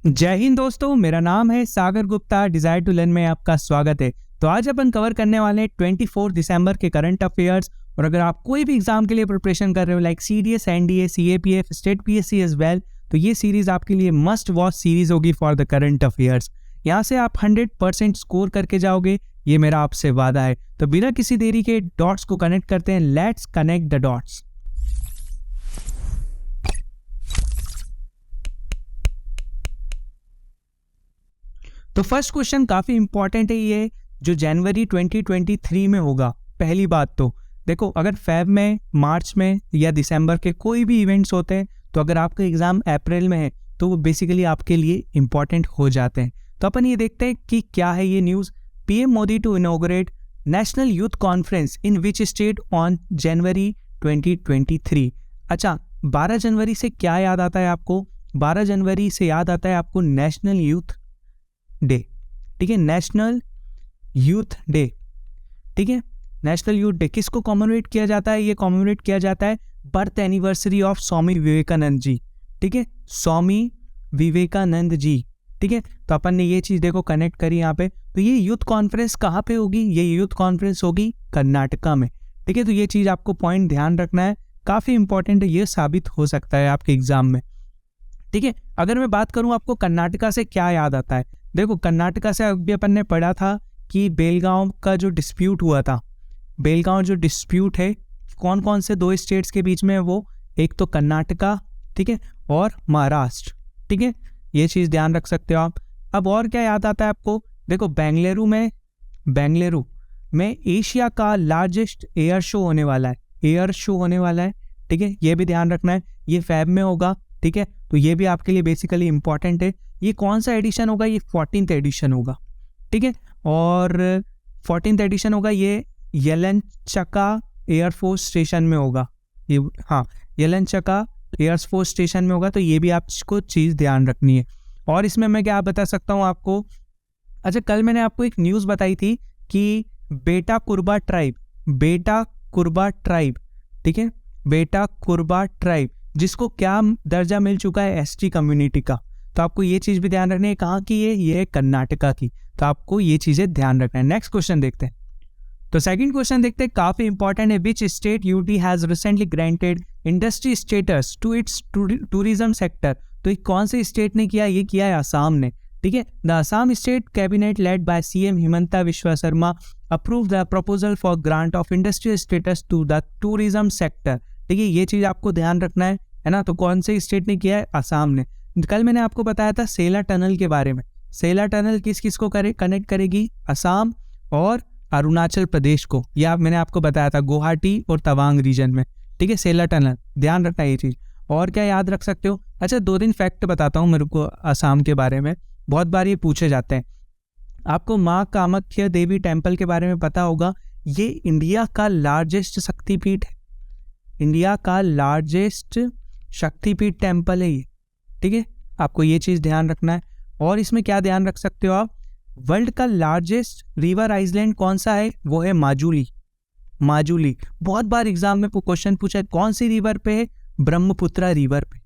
जय हिंद दोस्तों, मेरा नाम है सागर गुप्ता। डिजायर टू लर्न में आपका स्वागत है। तो आज अपन कवर करने वाले हैं 24 दिसंबर के करंट अफेयर्स। और अगर आप कोई भी एग्जाम के लिए प्रिपरेशन कर रहे हो like CDS, NDA, CAPF, state PSC as well, तो ये सीरीज आपके लिए मस्ट वॉच सीरीज होगी फॉर द करंट अफेयर्स। यहाँ से आप 100% स्कोर करके जाओगे, ये मेरा आपसे वादा है। तो बिना किसी देरी के डॉट्स को कनेक्ट करते हैं। Let's connect the dots. तो फर्स्ट क्वेश्चन काफ़ी इंपॉर्टेंट है, ये जो जनवरी 2023 में होगा। पहली बात तो देखो, अगर फेब में, मार्च में या दिसंबर के कोई भी इवेंट्स होते हैं, तो अगर आपका एग्ज़ाम अप्रैल में है तो वो बेसिकली आपके लिए इंपॉर्टेंट हो जाते हैं। तो अपन ये देखते हैं कि क्या है ये news. PM Modi to inaugurate national youth conference in which state on January 2023। अच्छा, 12 जनवरी से क्या याद आता है आपको? 12 जनवरी से याद आता है आपको नेशनल यूथ डे। ठीक है, नेशनल यूथ डे। ठीक है, नेशनल यूथ डे किसको कॉमेमोरेट किया जाता है? ये कॉमेमोरेट किया जाता है birth anniversary of Swami Vivekananda ji. ठीक है, स्वामी विवेकानंद जी। ठीक है, तो अपन ने ये चीज़ देखो कनेक्ट करी यहाँ पे। तो ये यूथ कॉन्फ्रेंस कहाँ पे होगी? ये यूथ कॉन्फ्रेंस होगी कर्नाटका में। ठीक है, तो ये चीज़ आपको पॉइंट ध्यान रखना है, काफ़ी इंपॉर्टेंट है, ये साबित हो सकता है आपके एग्जाम में। ठीक है, अगर मैं बात करूँ आपको कर्नाटका से क्या याद आता है, देखो कर्नाटका से अभी अपन ने पढ़ा था कि बेलगांव का जो डिस्प्यूट हुआ था, बेलगांव जो डिस्प्यूट है कौन कौन से दो स्टेट्स के बीच में है वो, एक तो कर्नाटका, ठीक है, और महाराष्ट्र। ठीक है, ये चीज़ ध्यान रख सकते हो आप। अब और क्या याद आता है आपको? देखो बेंगलुरु में एशिया का लार्जेस्ट एयर शो होने वाला है, एयर शो होने वाला है। ठीक है, ये भी ध्यान रखना है, ये फेब में होगा। ठीक है, तो ये भी आपके लिए बेसिकली इंपॉर्टेंट है। ये कौन सा एडिशन होगा? ये 14th एडिशन होगा। ठीक है, और 14th एडिशन होगा, ये येलेनचका एयरफोर्स स्टेशन में होगा। ये हाँ, येलेनचका एयरफोर्स स्टेशन में होगा। तो ये भी आपको चीज़ ध्यान रखनी है। और इसमें मैं क्या बता सकता हूँ आपको? अच्छा, कल मैंने आपको एक न्यूज़ बताई थी कि बेटा कुर्बा ट्राइब, ठीक है, बेटा कुर्बा ट्राइब, जिसको क्या दर्जा मिल चुका है? एसटी कम्युनिटी का। तो आपको ये चीज़ भी ध्यान रखनी है, कहाँ की ये है कर्नाटका की। तो आपको ये चीज़ें ध्यान रखना है। नेक्स्ट क्वेश्चन देखते हैं। तो सेकंड क्वेश्चन देखते हैं, काफ़ी इंपॉर्टेंट है। Which state UT has recently granted industry status to its tourism sector. तो कौन से स्टेट ने किया? ये किया है असम ने। ठीक है, the Assam state cabinet led by CM Himanta Biswa Sarma approve the proposal for grant of industrial status to the tourism sector. ठीक है, ये चीज़ आपको ध्यान रखना है ना। तो कौन से स्टेट ने किया है? असम ने। कल मैंने आपको बताया था सेला टनल के बारे में। सेला टनल किस किस को कनेक्ट करेगी? असम और अरुणाचल प्रदेश को। यह मैंने आपको बताया था, गुवाहाटी और तवांग रीजन में। ठीक है, सेला टनल, ध्यान रखना ये चीज़। और क्या याद रख सकते हो? अच्छा, 2 दिन फैक्ट बताता हूँ मेरे को असम के बारे में, बहुत बार ये पूछे जाते हैं। आपको माँ कामाख्या देवी टेम्पल के बारे में पता होगा, ये इंडिया का लार्जेस्ट शक्तिपीठ है, इंडिया का लार्जेस्ट शक्तिपीठ टेम्पल है ये। ठीक है, आपको ये चीज़ ध्यान रखना है। और इसमें क्या ध्यान रख सकते हो आप? वर्ल्ड का लार्जेस्ट रिवर आइलैंड कौन सा है? वो है माजुली। बहुत बार एग्जाम में क्वेश्चन पूछा है, कौन सी रिवर पे है? ब्रह्मपुत्रा रिवर पे।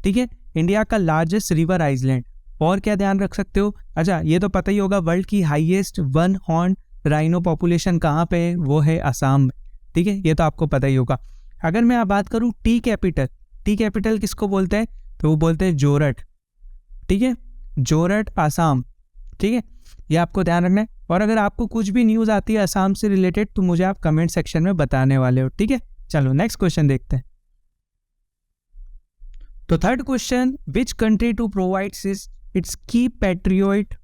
ठीक है, इंडिया का लार्जेस्ट रिवर आइलैंड। और क्या ध्यान रख सकते हो? अच्छा, ये तो पता ही होगा, वर्ल्ड की highest one horn rhino population कहाँ पे है? वो है असम में। ठीक है, ये तो आपको पता ही होगा। अगर मैं बात करूँ टी कैपिटल किसको बोलते हैं? तो वो बोलते हैं जोरट। ठीक है, जोरट असम। ठीक है, ये आपको ध्यान रखना है। और अगर आपको कुछ भी न्यूज़ आती है असम से रिलेटेड तो मुझे आप कमेंट सेक्शन में बताने वाले हो। ठीक है, चलो नेक्स्ट क्वेश्चन देखते हैं। तो third question, which country to provide its key Patriot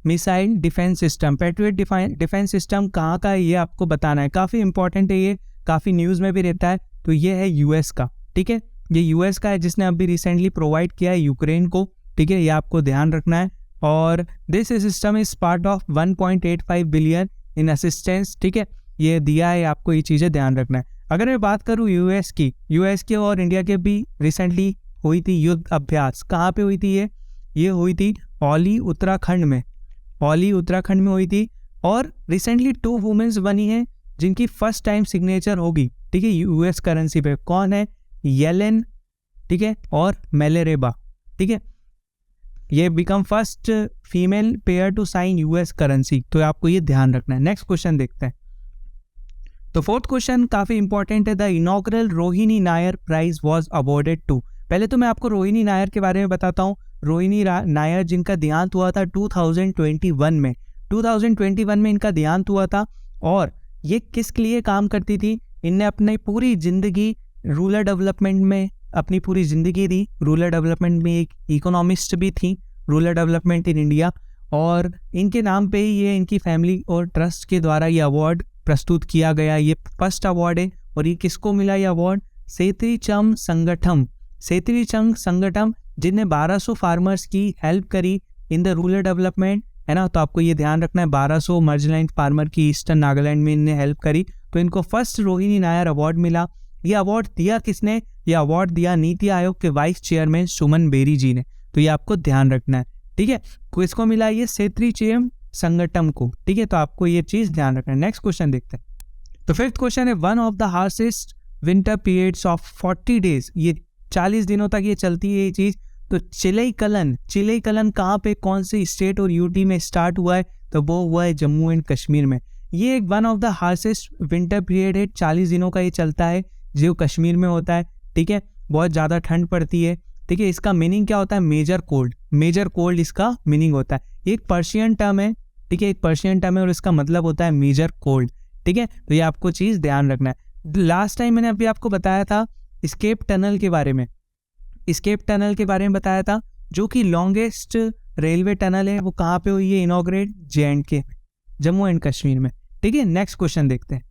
missile defence system. Patriot defence system कहाँ का है ये आपको बताना है, काफ़ी इंपॉर्टेंट है, ये काफ़ी न्यूज़ में भी रहता है। तो ये है यूएस का। ठीक है, ये यूएस का है, जिसने अभी रिसेंटली प्रोवाइड किया है यूक्रेन को। ठीक है, ये आपको ध्यान रखना है। और this system is part of 1.85 billion in assistance. ठीक है, ये दिया है आपको, ये चीज़ें ध्यान रखना है। अगर मैं बात करूँ यूएस की और इंडिया के भी रिसेंटली हुई थी युद्ध अभ्यास। कहाँ पे हुई थी ये हुई थी औली उत्तराखंड में हुई थी। और रिसेंटली 2 वुमेन्स बनी हैं जिनकी फर्स्ट टाइम सिग्नेचर होगी। ठीक है, यूएस करेंसी पे। कौन है? येलेन, ठीक है, और मेलेरेबा। ठीक है, ये become first female pair to sign US currency, तो आपको ये ध्यान रखना है। नेक्स्ट क्वेश्चन देखते हैं। तो फोर्थ क्वेश्चन काफी इंपॉर्टेंट है। The inaugural Rohini Nayar prize was awarded to. पहले तो मैं आपको रोहिणी नायर के बारे में बताता हूँ। रोहिणी नायर जिनका देहांत हुआ था 2021 में, 2021 में इनका देहांत हुआ था। और ये किसके लिए काम करती थी? इनने अपनी पूरी जिंदगी रूरल डेवलपमेंट में अपनी पूरी जिंदगी दी। रूरल डेवलपमेंट में एक इकोनॉमिस्ट भी थी, रूरल डेवलपमेंट इन इंडिया। और इनके नाम पे ही ये इनकी फैमिली और ट्रस्ट के द्वारा ये अवार्ड प्रस्तुत किया गया। ये फर्स्ट अवार्ड है। और ये किसको मिला ये अवार्ड? सेतरीचम संगठम, सेतरीचम संगठम, जिनने 1200 फार्मर्स की हेल्प करी इन द रूरल डेवलपमेंट, है ना। तो आपको ये ध्यान रखना है, 1200 मर्जलैंड फार्मर की ईस्टर्न नागालैंड में इनने हेल्प करी, तो इनको फर्स्ट रोहिणी नायर अवार्ड मिला। ये अवार्ड दिया किसने? ये अवार्ड दिया नीति आयोग के वाइस चेयरमैन सुमन बेरी जी ने। तो ये आपको ध्यान रखना है, ठीक है। किसको मिला? ये सेतरीचम संगठम को, ठीक है। तो आपको ये चीज ध्यान रखना है। नेक्स्ट क्वेश्चन देखते हैं। तो फिफ्थ क्वेश्चन है, one of the harshest winter periods of 40 days, ये 40 दिनों तक ये चलती है ये चीज। तो चिलईकलन कहाँ पे, कौन से स्टेट और यूटी में स्टार्ट हुआ है? तो वो हुआ है जम्मू एंड कश्मीर में। ये एक one of the harshest winter period है, 40 दिनों का ये चलता है, जो कश्मीर में होता है, ठीक है। बहुत ज़्यादा ठंड पड़ती है, ठीक है। इसका मीनिंग क्या होता है? मेजर कोल्ड, मेजर कोल्ड इसका मीनिंग होता है। एक पर्शियन टर्म है, ठीक है, एक पर्शियन टर्म है और इसका मतलब होता है मेजर कोल्ड, ठीक है। तो ये आपको चीज़ ध्यान रखना है। लास्ट टाइम मैंने अभी आपको बताया था एस्केप टनल के बारे में, एस्केप टनल के बारे में बताया था, जो कि लॉन्गेस्ट रेलवे टनल है, वो कहाँ पे हुई है inaugurate? JNK, Jammu and Kashmir में, ठीक है। नेक्स्ट क्वेश्चन देखते हैं।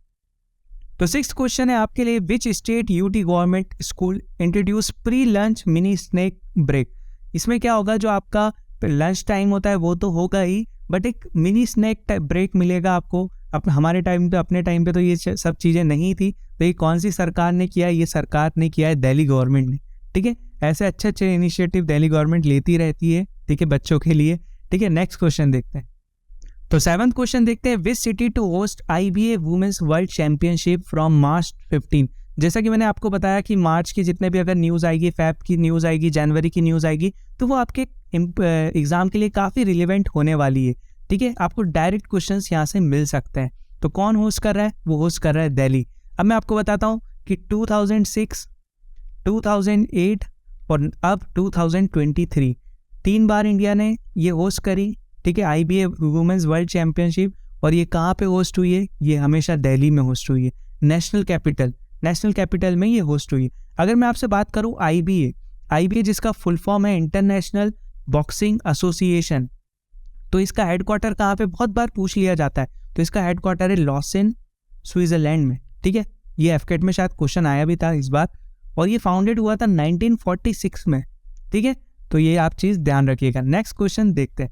तो सिक्स्थ क्वेश्चन है आपके लिए, which state UT government school introduce pre lunch mini snack break. इसमें क्या होगा, जो आपका लंच टाइम होता है वो तो होगा ही, बट एक मिनी स्नैक ब्रेक मिलेगा आपको। हमारे टाइम पे, अपने टाइम पे तो ये सब चीज़ें नहीं थी। तो ये कौन सी सरकार ने किया है? ये सरकार ने किया है दिल्ली गवर्नमेंट ने, ठीक है। ऐसे अच्छे अच्छे इनिशिएटिव दिल्ली गवर्नमेंट लेती रहती है, ठीक है, बच्चों के लिए, ठीक है। नेक्स्ट क्वेश्चन देखते हैं। तो सेवंथ क्वेश्चन देखते हैं, which city to host IBA women's world championship from March 15। जैसा कि मैंने आपको बताया कि मार्च की जितने भी अगर न्यूज़ आएगी, फेब की न्यूज़ आएगी, जनवरी की न्यूज़ आएगी, तो वो आपके एग्जाम के लिए काफ़ी रिलेवेंट होने वाली है, ठीक है। आपको डायरेक्ट क्वेश्चंस यहाँ से मिल सकते हैं। तो कौन होस्ट कर रहा है? वो होस्ट कर रहा है दिल्ली। अब मैं आपको बताता हूँ कि 2006, 2008 और अब 2023 3 बार इंडिया ने ये होस्ट करी, ठीक है, IBA वुमेन्स वर्ल्ड चैंपियनशिप। और ये कहाँ पे होस्ट हुई है? ये हमेशा दिल्ली में होस्ट हुई है, नेशनल कैपिटल में ये होस्ट हुई है। अगर मैं आपसे बात करूँ IBA जिसका फुल फॉर्म है इंटरनेशनल बॉक्सिंग एसोसिएशन, तो इसका हेडक्वार्टर कहाँ पे? बहुत बार पूछ लिया जाता है। तो इसका हेडक्वार्टर है लॉसेन, स्विट्जरलैंड में, ठीक है। ये FCAT में शायद क्वेश्चन आया भी था इस बार। और ये फाउंडेड हुआ था 1946 में, ठीक है। तो ये आप चीज़ ध्यान रखिएगा। नेक्स्ट क्वेश्चन देखते हैं।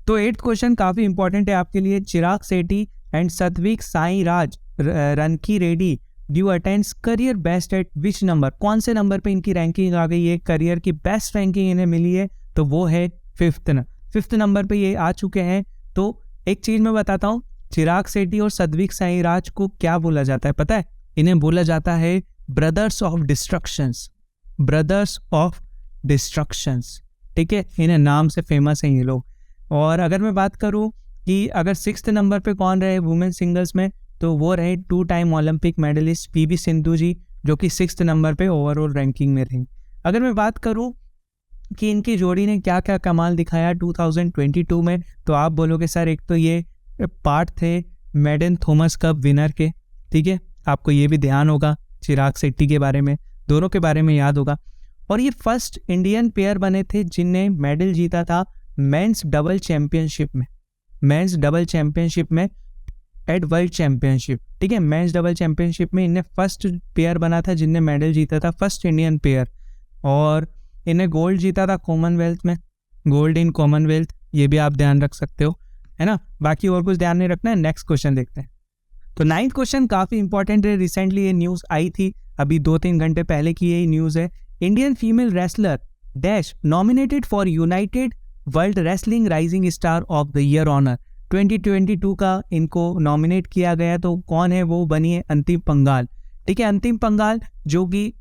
तो 8th क्वेश्चन काफ़ी इंपॉर्टेंट है आपके लिए, चिराग Shetty and Satwik Sairaj Rankireddy duo attains career best at which number. कौन से नंबर पे इनकी रैंकिंग आ गई है? करियर की बेस्ट रैंकिंग इन्हें मिली है, तो वो है 5th नंबर पे ये आ चुके हैं। तो एक चीज़ मैं बताता हूँ, चिराग सेठी और सात्विक साईराज को क्या बोला जाता है पता है? इन्हें बोला जाता है ब्रदर्स ऑफ डिस्ट्रक्शंस, ठीक है। इन्हें नाम से फेमस हैं ये लोग। और अगर मैं बात करूं कि अगर 6th नंबर पे कौन रहे वुमेन सिंगल्स में, तो वो रहे 2 time Olympic medallist PV Sindhu ji, जो कि 6th नंबर पे ओवरऑल रैंकिंग में रही। अगर मैं बात करूं कि इनकी जोड़ी ने क्या क्या कमाल दिखाया 2022 में, तो आप बोलोगे सर एक तो ये पार्ट थे मेडन थॉमस कप विनर के, ठीक है। आपको ये भी ध्यान होगा चिराग शेट्टी के बारे में, दोनों के बारे में याद होगा। और ये फर्स्ट इंडियन पेयर बने थे जिनने मेडल जीता था मेंस डबल चैंपियनशिप में एट वर्ल्ड चैंपियनशिप, ठीक है। मेंस डबल चैंपियनशिप में इन्हें फर्स्ट पेयर बना था जिनने मेडल जीता था, फर्स्ट इंडियन पेयर। और इन्हें गोल्ड जीता था कॉमनवेल्थ में, गोल्ड इन कॉमनवेल्थ, ये भी आप ध्यान रख सकते हो, है ना। बाकी और कुछ ध्यान नहीं रखना है। नेक्स्ट क्वेश्चन देखते हैं। तो 9th क्वेश्चन काफ़ी इंपॉर्टेंट है, रिसेंटली ये न्यूज़ आई थी, अभी 2-3 घंटे पहले की यही न्यूज़ है। Indian female wrestler dash nominated for United World Wrestling rising star of the year honour 2022 का इनको नॉमिनेट किया गया। तो कौन है? वो बनी है अंतिम पंगाल, ठीक है। अंतिम पंगाल जो कि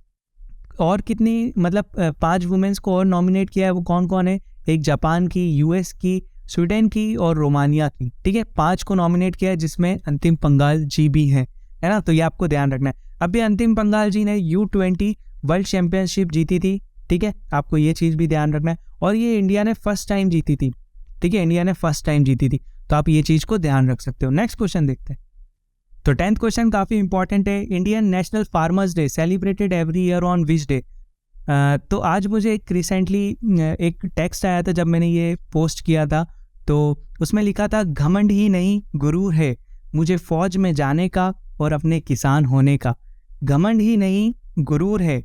और कितनी मतलब 5 वुमेन्स को और नॉमिनेट किया है, वो कौन कौन है? एक जापान की, यूएस की, स्वीडन की और रोमानिया की। ठीक है, 5 को नॉमिनेट किया है जिसमें अंतिम पंगाल जी भी हैं, है ना। तो ये आपको ध्यान रखना है। अभी अंतिम पंगाल जी ने U20 वर्ल्ड चैंपियनशिप जीती थी। ठीक है, आपको ये चीज़ भी ध्यान रखना है। और ये इंडिया ने फर्स्ट टाइम जीती थी। ठीक है, इंडिया ने फर्स्ट टाइम जीती थी, तो आप ये चीज़ को ध्यान रख सकते हो। नेक्स्ट क्वेश्चन देखते हैं। तो 10th क्वेश्चन काफ़ी इंपॉर्टेंट है। Indian national farmers day celebrated every year on which day. तो आज मुझे एक रिसेंटली एक टेक्स्ट आया था जब मैंने ये पोस्ट किया था, तो उसमें लिखा था घमंड ही नहीं गुरूर है मुझे फौज में जाने का और अपने किसान होने का। घमंड ही नहीं गुरूर है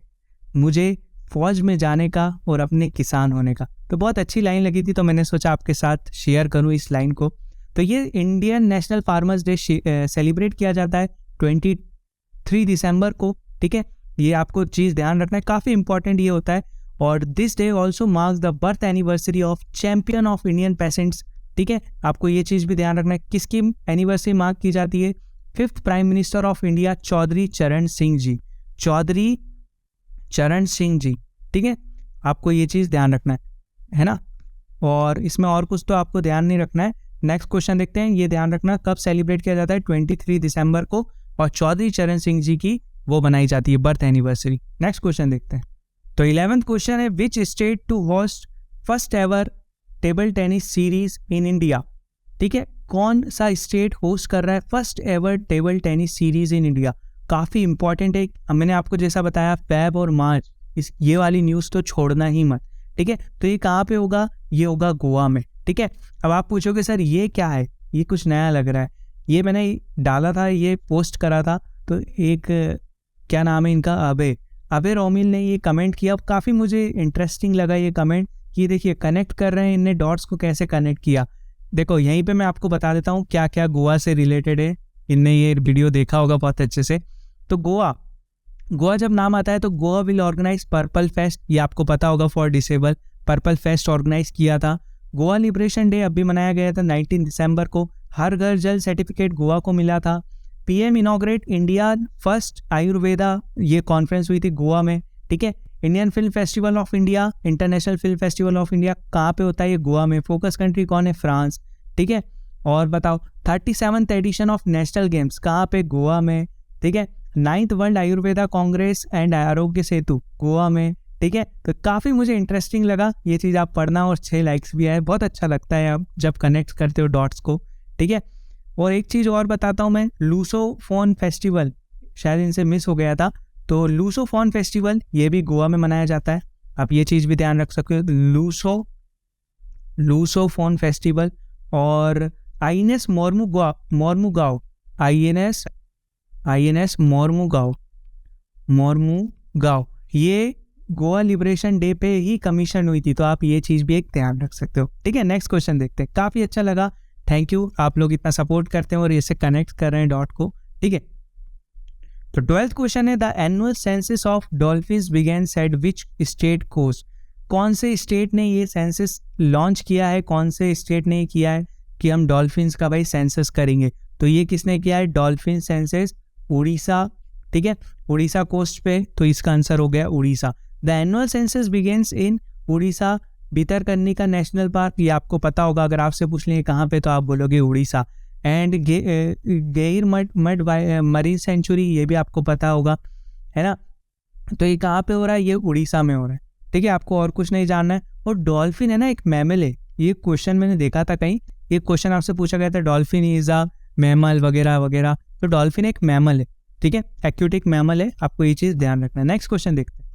मुझे फौज में जाने का और अपने किसान होने का। तो बहुत अच्छी लाइन लगी थी, तो मैंने सोचा आपके साथ शेयर करूं इस लाइन को। तो ये Indian national farmers day celebrate किया जाता है 23 दिसंबर को। ठीक है, ये आपको चीज़ ध्यान रखना है, काफ़ी इंपॉर्टेंट ये होता है। और this day also marks the birth anniversary of champion of Indian patients. ठीक है, आपको ये चीज़ भी ध्यान रखना है किसकी एनिवर्सरी मार्क की जाती है। 5th prime minister of India Chaudhary Charan Singh जी, चौधरी चरण सिंह जी। ठीक है, आपको ये चीज़ ध्यान रखना है ना। और इसमें और कुछ तो आपको ध्यान नहीं रखना है। नेक्स्ट क्वेश्चन देखते हैं। ये ध्यान रखना कब सेलिब्रेट किया जाता है, 23 दिसंबर को, और चौधरी चरण सिंह जी की वो बनाई जाती है बर्थ एनिवर्सरी। नेक्स्ट क्वेश्चन देखते हैं। तो 11th क्वेश्चन है which state to host first ever table tennis series in India. ठीक है, कौन सा स्टेट होस्ट कर रहा है first ever table tennis series in India. काफ़ी इंपॉर्टेंट है। मैंने आपको जैसा बताया फेब और मार्च, ये वाली न्यूज़ तो छोड़ना ही मत। ठीक है, तो ये कहाँ पे होगा, ये होगा गोवा में। ठीक है, अब आप पूछोगे सर ये क्या है, ये कुछ नया लग रहा है। ये मैंने डाला था, ये पोस्ट करा था, तो एक क्या नाम है इनका, अबे रोमिल ने ये कमेंट किया। अब काफ़ी मुझे इंटरेस्टिंग लगा ये कमेंट कि देखिए कनेक्ट कर रहे हैं इनने डॉट्स को, कैसे कनेक्ट किया। देखो यहीं पे मैं आपको बता देता हूँ क्या क्या गोवा से रिलेटेड है। इनने ये वीडियो देखा होगा बहुत अच्छे से। तो गोवा जब नाम आता है तो Goa will organise purple fest, ये आपको पता होगा, for disable purple fest organise किया था। गोवा लिबरेशन डे अभी मनाया गया था 19 दिसंबर को। हर घर जल सर्टिफिकेट गोवा को मिला था। PM inaugurate India first Ayurveda, ये कॉन्फ्रेंस हुई थी गोवा में। ठीक है, Indian film festival of India, international film festival of India कहाँ पे होता है, ये गोवा में। फोकस कंट्री कौन है, फ्रांस। ठीक है, और बताओ 37th addition of national games कहाँ पे, गोवा में। ठीक है, 9th world Ayurveda Congress and Aarogya Setu Goa में। ठीक है, तो काफ़ी मुझे इंटरेस्टिंग लगा ये चीज़ आप पढ़ना, और 6 लाइक्स भी आए। बहुत अच्छा लगता है आप जब कनेक्ट करते हो डॉट्स को। ठीक है, और एक चीज़ और बताता हूँ मैं, लूसोफोन फेस्टिवल शायद इनसे मिस हो गया था, तो लूसोफोन फेस्टिवल ये भी गोवा में मनाया जाता है। आप ये चीज़ भी ध्यान रख सकते हो, लूसोफोन फेस्टिवल। और आईएनएस मोर्मुगांव, आईएनएस मोर्मुगांव, ये गोवा लिबरेशन डे पे ही कमीशन हुई थी, तो आप ये चीज़ भी एक ध्यान रख सकते हो। ठीक है, नेक्स्ट क्वेश्चन देखते हैं। काफ़ी अच्छा लगा, थैंक यू, आप लोग इतना सपोर्ट करते हैं और इससे कनेक्ट कर रहे हैं डॉट को। ठीक है, तो 12th क्वेश्चन है the annual census of dolphins begin at which state coast. कौन से स्टेट ने ये सेंसस लॉन्च किया है, कौन से स्टेट ने किया है कि हम डॉल्फिन्स का भाई सेंसस करेंगे। तो ये किसने किया है, डॉल्फिन सेंसस उड़ीसा। ठीक है, उड़ीसा कोस्ट पे, तो इसका आंसर हो गया Orissa. The annual census begins in Orissa Bhitarkanika national park, ये आपको पता होगा, अगर आपसे पूछ लेंगे कहाँ पे तो आप बोलोगे उड़ीसा। एंड गेर मड मरीन सेंचुरी, ये भी आपको पता होगा, है ना। तो ये कहाँ पे हो रहा है, ये उड़ीसा में हो रहा है। ठीक है, आपको और कुछ नहीं जानना है। और डॉल्फिन है ना एक मैमल है, ये क्वेश्चन मैंने देखा था कहीं, ये क्वेश्चन आपसे पूछा गया था, डॉल्फिन इज अ मैमल वगैरह वगैरह। तो डॉल्फिन एक मैमल है। ठीक है, एक्वेटिक मैमल है, आपको ये चीज़ ध्यान रखना है। नेक्स्ट क्वेश्चन देखते हैं।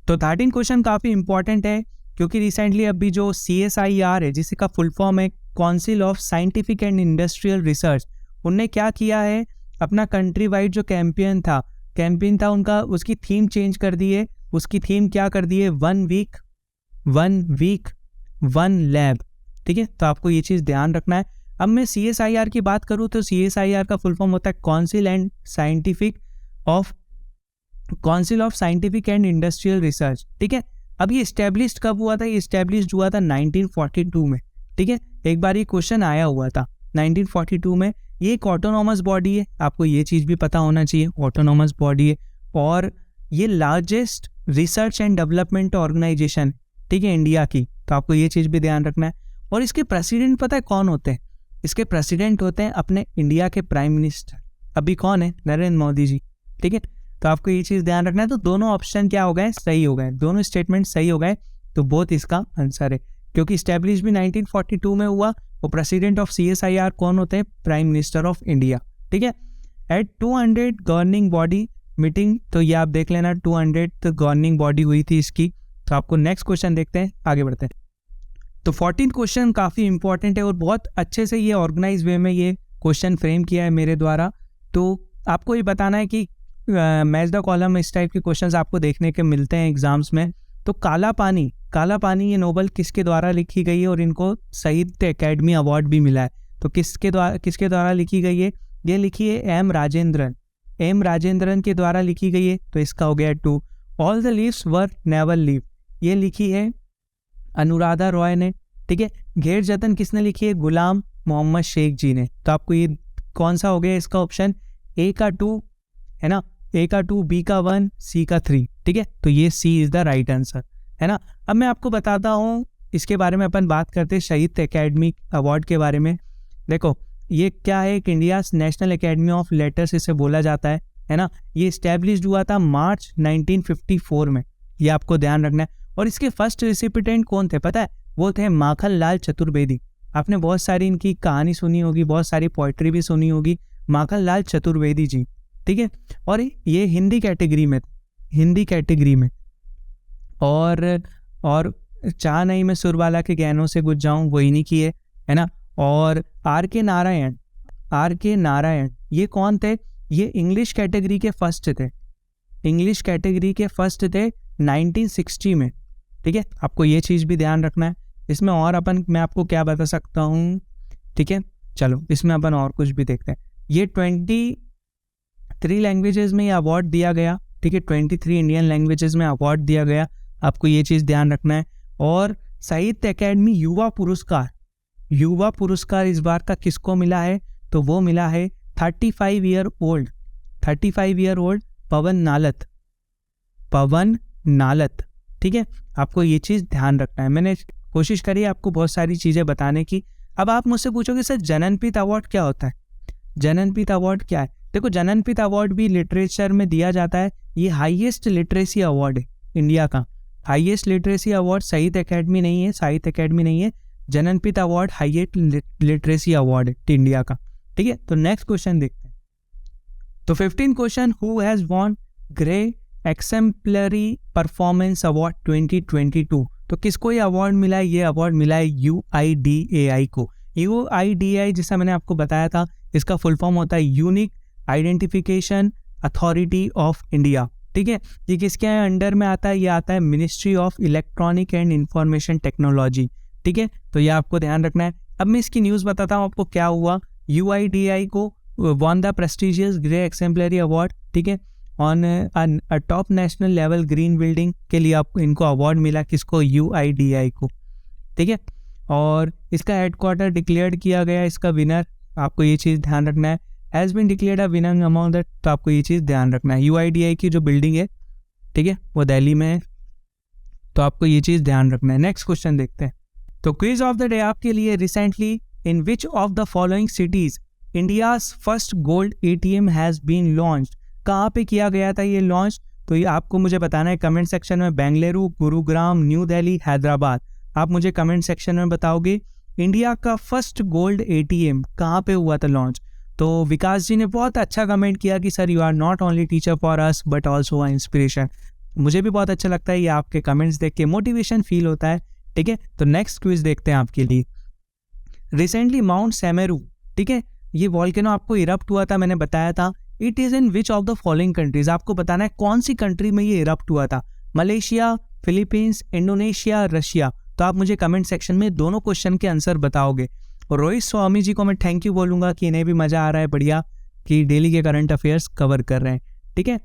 तो 13 क्वेश्चन काफ़ी इंपॉर्टेंट है, क्योंकि रिसेंटली अभी जो CSIR है, जिसका फुल फॉर्म है council of scientific and industrial research, उनने क्या किया है, अपना कंट्री वाइड जो कैंपेन था उनका, उसकी थीम चेंज कर दी है। उसकी थीम क्या कर दी है, 1 वीक 1 लैब। ठीक है, तो आपको ये चीज़ ध्यान रखना है। अब मैं CSIR की बात करूँ तो CSIR का फुल फॉर्म होता है council of scientific and industrial research. ठीक है, अब ये इस्टेब्लिश्ड कब हुआ था, ये इस्टेब्लिश्ड हुआ था 1942 में। ठीक है, एक बार ये क्वेश्चन आया हुआ था 1942 में। ये एक ऑटोनॉमस बॉडी है, आपको ये चीज़ भी पता होना चाहिए, ऑटोनॉमस बॉडी है, और ये largest research and development organisation. ठीक है, इंडिया की, तो आपको ये चीज़ भी ध्यान रखना है। और इसके प्रेसिडेंट पता है कौन होते हैं? इसके प्रेसिडेंट होते हैं अपने इंडिया के प्राइम मिनिस्टर। अभी कौन है? नरेंद्र मोदी जी। ठीक है, तो आपको ये चीज़ ध्यान रखना है। तो दोनों ऑप्शन क्या हो गए? सही हो गए, दोनों स्टेटमेंट सही हो गए, तो बोथ इसका आंसर है। क्योंकि स्टैब्लिश भी 1942 में हुआ, और प्रेसिडेंट ऑफ CSIR कौन होते हैं? Prime minister of India. ठीक है, एट 200 गवर्निंग बॉडी मीटिंग, तो ये आप देख लेना 200 गवर्निंग बॉडी हुई थी इसकी। तो आपको नेक्स्ट क्वेश्चन देखते हैं, आगे बढ़ते हैं। तो 14 क्वेश्चन काफ़ी इंपॉर्टेंट है और बहुत अच्छे से ये ऑर्गेनाइज वे में ये क्वेश्चन फ्रेम किया है मेरे द्वारा। तो आपको ये बताना है कि मैच द कॉलम, इस टाइप के क्वेश्चंस आपको देखने के मिलते हैं एग्जाम्स में। तो काला पानी ये नोवेल किसके द्वारा लिखी गई है और इनको साहित्य अकेडमी अवार्ड भी मिला है। तो किसके द्वारा लिखी गई है? ये लिखी है एम राजेंद्रन के द्वारा लिखी गई है, तो इसका हो गया 2। All the leaves were never leave, ये लिखी है अनुराधा रॉय ने। ठीक है, घेर जतन किसने लिखी है? गुलाम मोहम्मद शेख जी ने। तो आपको ये कौन सा हो गया इसका ऑप्शन? ए का 2 है ना, ए का 2, बी का 1, सी का 3। ठीक है, तो ये सी इज द राइट आंसर है ना। अब मैं आपको बताता हूँ इसके बारे में, अपन बात करते हैं साहित्य अकेडमी अवार्ड के बारे में। देखो ये क्या है? एक India national academy of letters इसे बोला जाता है ना। ये इस्टेब्लिश्ड हुआ था मार्च 1954 में, ये आपको ध्यान रखना है। और इसके फर्स्ट रेसिपिटेंट कौन थे पता है? वो थे माखन लाल चतुर्वेदी। आपने बहुत सारी इनकी कहानी सुनी होगी, बहुत सारी पोइट्री भी सुनी होगी, माखन लाल चतुर्वेदी जी। ठीक है, और ये हिंदी कैटेगरी में और चाह नहीं मैं सुरबाला के गहनों से गुज जाऊं, वो इन्हीं की है ना। और आर के नारायण ये कौन थे? ये इंग्लिश कैटेगरी के फर्स्ट थे 1960 में। ठीक है, आपको ये चीज़ भी ध्यान रखना है इसमें। और मैं आपको क्या बता सकता हूँ? ठीक है, चलो इसमें अपन और कुछ भी देखते हैं। ये 23 लैंग्वेजेस में ये अवार्ड दिया गया। ठीक है, 23 इंडियन लैंग्वेजेस में अवार्ड दिया गया, आपको ये चीज़ ध्यान रखना है। और साहित्य अकेडमी युवा पुरस्कार इस बार का किसको मिला है? तो वो मिला है 35 ईयर ओल्ड पवन नालत। ठीक है, आपको ये चीज़ ध्यान रखना है। मैंने कोशिश करी आपको बहुत सारी चीज़ें बताने की। अब आप मुझसे पूछोगे सर जननपीठ अवार्ड क्या होता है? जननपीठ अवार्ड क्या है? देखो जननपीठ अवार्ड भी लिटरेचर में दिया जाता है। ये हाईएस्ट लिटरेसी अवार्ड है इंडिया का। हाईएस्ट लिटरेसी अवार्ड साहित्य अकेडमी नहीं है, जननपीठ अवार्ड हाईएस्ट लिटरेसी अवार्ड है इंडिया का। ठीक है, तो नेक्स्ट क्वेश्चन देखते हैं। तो 15 question, who has won grey exemplary performance award 2022? तो किसको ये अवार्ड मिला है? ये अवार्ड मिला है UIDAI को। UIDAI जैसा मैंने आपको बताया था, इसका फुल फॉर्म होता है unique identification authority of India. ठीक है, ये किसके अंडर में आता है? ये आता है ministry of electronic and information technology. ठीक है, तो ये आपको ध्यान रखना है। अब मैं इसकी न्यूज़ बताता हूँ आपको क्या हुआ। UIDAI को won the prestigious grey exemplary award. ठीक है, on a top national level green building के लिए आपको इनको अवार्ड मिला। किसको? UIDAI को। ठीक है, और इसका हेडक्वार्टर डिक्लेयर किया गया, इसका विनर आपको ये चीज़ ध्यान रखना है। Has been declared a winner among that, तो आपको ये चीज़ ध्यान रखना है। UIDAI की जो बिल्डिंग है, ठीक है, वो दिल्ली में है, तो आपको ये चीज़ ध्यान रखना है। नेक्स्ट क्वेश्चन देखते हैं। तो क्विज ऑफ द डे आपके लिए, recently in which of the following cities India's first gold ATM has been launched? कहाँ पे किया गया था ये लॉन्च? तो ये आपको मुझे बताना है कमेंट सेक्शन में। बेंगलुरु, गुरुग्राम, न्यू दिल्ली, हैदराबाद। आप मुझे कमेंट सेक्शन में बताओगे इंडिया का फर्स्ट गोल्ड ATM कहाँ पे हुआ था लॉन्च। तो विकास जी ने बहुत अच्छा कमेंट किया कि sir you are not only teacher for us but also a inspiration. मुझे भी बहुत अच्छा लगता है ये आपके कमेंट्स देख के, मोटिवेशन फील होता है। ठीक है, तो नेक्स्ट क्विज देखते हैं आपके लिए। रिसेंटली माउंट सेमेरू, ठीक है, ये वॉल्केनो आपको इरप्ट हुआ था, मैंने बताया था। It is in which of the following countries? आपको बताना है कौन सी कंट्री में ये इरप्ट हुआ था। Malaysia, Philippines, Indonesia, Russia. तो आप मुझे कमेंट सेक्शन में दोनों क्वेश्चन के आंसर बताओगे। और रोहित स्वामी जी को मैं थैंक यू बोलूँगा कि इन्हें भी मज़ा आ रहा है, बढ़िया कि डेली के करंट अफेयर्स कवर कर रहे हैं। ठीक है,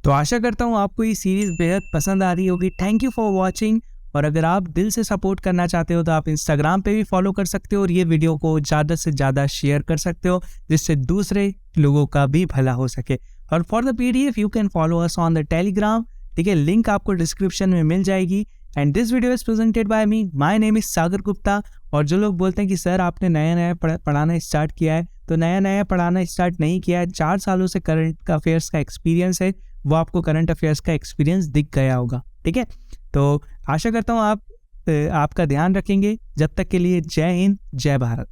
तो आशा करता हूँ आपको ये सीरीज़ बेहद पसंद आ रही होगी। Thank you for watching. और अगर आप दिल से सपोर्ट करना चाहते हो तो आप इंस्टाग्राम पे भी फॉलो कर सकते हो और ये वीडियो को ज़्यादा से ज़्यादा शेयर कर सकते हो जिससे दूसरे लोगों का भी भला हो सके। और for the PDF you can follow us on the Telegram. ठीक है, लिंक आपको डिस्क्रिप्शन में मिल जाएगी। And this video is presented by me, my name is Sagar Gupta. और जो लोग बोलते हैं कि सर आपने नया नया पढ़ाना स्टार्ट किया है, तो नया नया पढ़ाना स्टार्ट नहीं किया है, 4 सालों से करंट अफेयर्स का एक्सपीरियंस है, वो आपको करंट अफेयर्स का एक्सपीरियंस दिख गया होगा। ठीक है, तो आशा करता हूँ आप आपका ध्यान रखेंगे। जब तक के लिए जय हिंद, जय भारत।